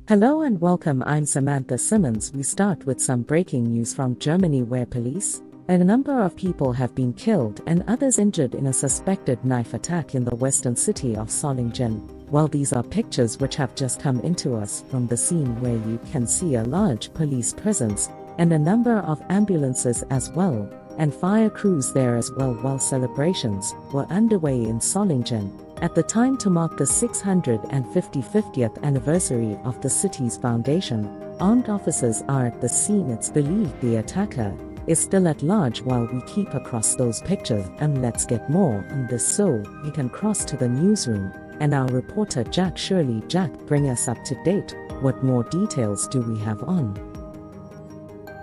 Hello and welcome, I'm Samantha Simmons. We start with some breaking news from Germany where police, a number of people have been killed and others injured in a suspected knife attack in the western city of Solingen. While these are pictures which have just come into us from the scene where you can see a large police presence and a number of ambulances as well, and fire crews there as well while celebrations were underway in Solingen at the time to mark the 650th anniversary of the city's foundation. Armed officers are at the scene. It's believed the attacker is still at large while we keep across those pictures, and let's get more on this so we can cross to the newsroom and our reporter Jack. Jack, bring us up to date. What more details do we have on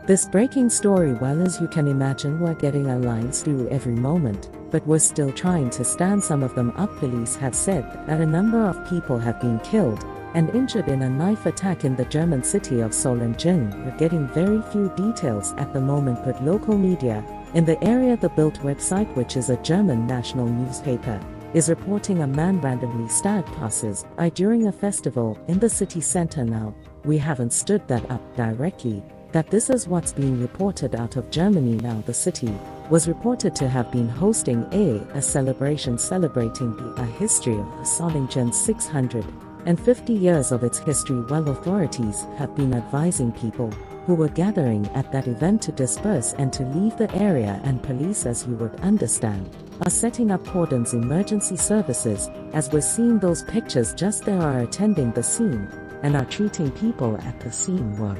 this breaking story? Well, as you can imagine, we're getting our lines through every moment, but we're still trying to stand some of them up. Police have said that a number of people have been killed and injured in a knife attack in the German city of Solingen. We're getting very few details at the moment, but local media in the area, the Bild website, which is a German national newspaper, is reporting a man randomly stabbed passers-by during a festival in the city center. Now, we haven't stood that up directly, that this is what's being reported out of Germany. Now, the city was reported to have been hosting a celebration celebrating the history of Solingen's 650 years of its history. Well, authorities have been advising people who were gathering at that event to disperse and to leave the area, and police, as you would understand, are setting up cordons. Emergency services, as we're seeing those pictures just there, are attending the scene and are treating people at the scene. Were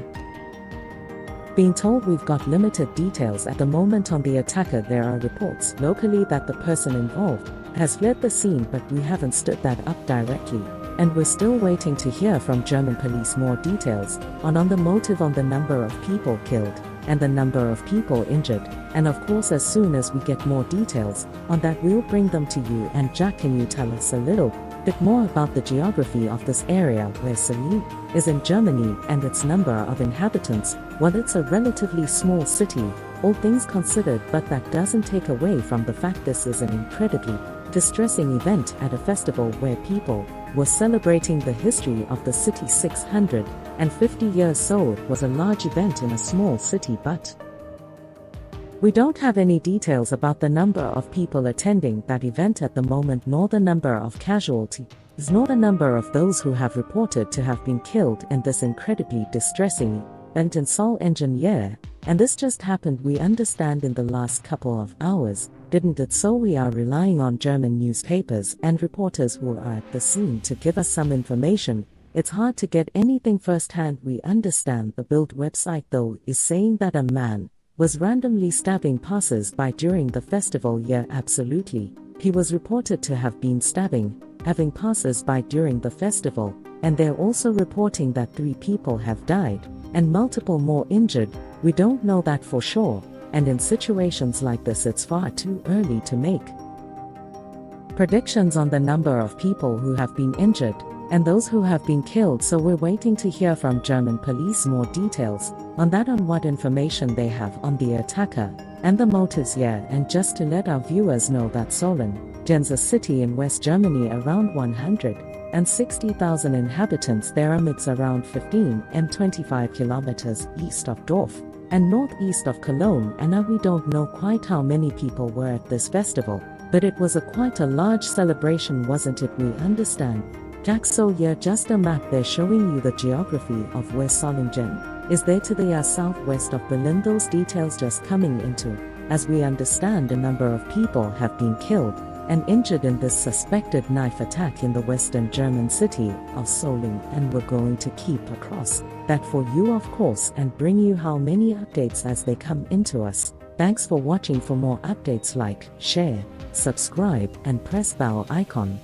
being told we've got limited details at the moment on the attacker. There are reports locally that the person involved has fled the scene, but we haven't stood that up directly, and we're still waiting to hear from German police more details on the motive, on the number of people killed and the number of people injured. And of course, as soon as we get more details on that, we'll bring them to you. And Jack, can you tell us a little bit more about the geography of this area where Solingen is in Germany and its number of inhabitants? Well, it's a relatively small city, all things considered, but that doesn't take away from the fact this is an incredibly distressing event at a festival where people were celebrating the history of the city. 650 years old was a large event in a small city, but we don't have any details about the number of people attending that event at the moment, nor the number of casualties, nor the number of those who have reported to have been killed in this incredibly distressing event in Solingen. Yeah, and this just happened, we understand, in the last couple of hours, didn't it? So we are relying on German newspapers and reporters who are at the scene to give us some information. It's hard to get anything firsthand. We understand the Bild website, though, is saying that a man was randomly stabbing passers-by during the festival. Yeah, absolutely. He was reported to have been having passers-by during the festival, and they're also reporting that 3 people have died and multiple more injured. We don't know that for sure, and in situations like this, it's far too early to make predictions on the number of people who have been injured and those who have been killed. So we're waiting to hear from German police more details on that, on what information they have on the attacker and the motives. Yeah, and just to let our viewers know that Solingen's a city in West Germany, around 160,000 inhabitants. There amidst around 15 and 25 kilometers east of Dorf and northeast of Cologne. And now we don't know quite how many people were at this festival, but it was quite a large celebration, wasn't it? We understand, Jack. So yeah, just a map there showing you the geography of where Solingen is there to the southwest of Berlin. Those details just coming into, as we understand, a number of people have been killed and injured in this suspected knife attack in the western German city of Solingen, and we're going to keep across that for you, of course, and bring you how many updates as they come into us. Thanks for watching. For more updates, like, share, subscribe, and press bell icon.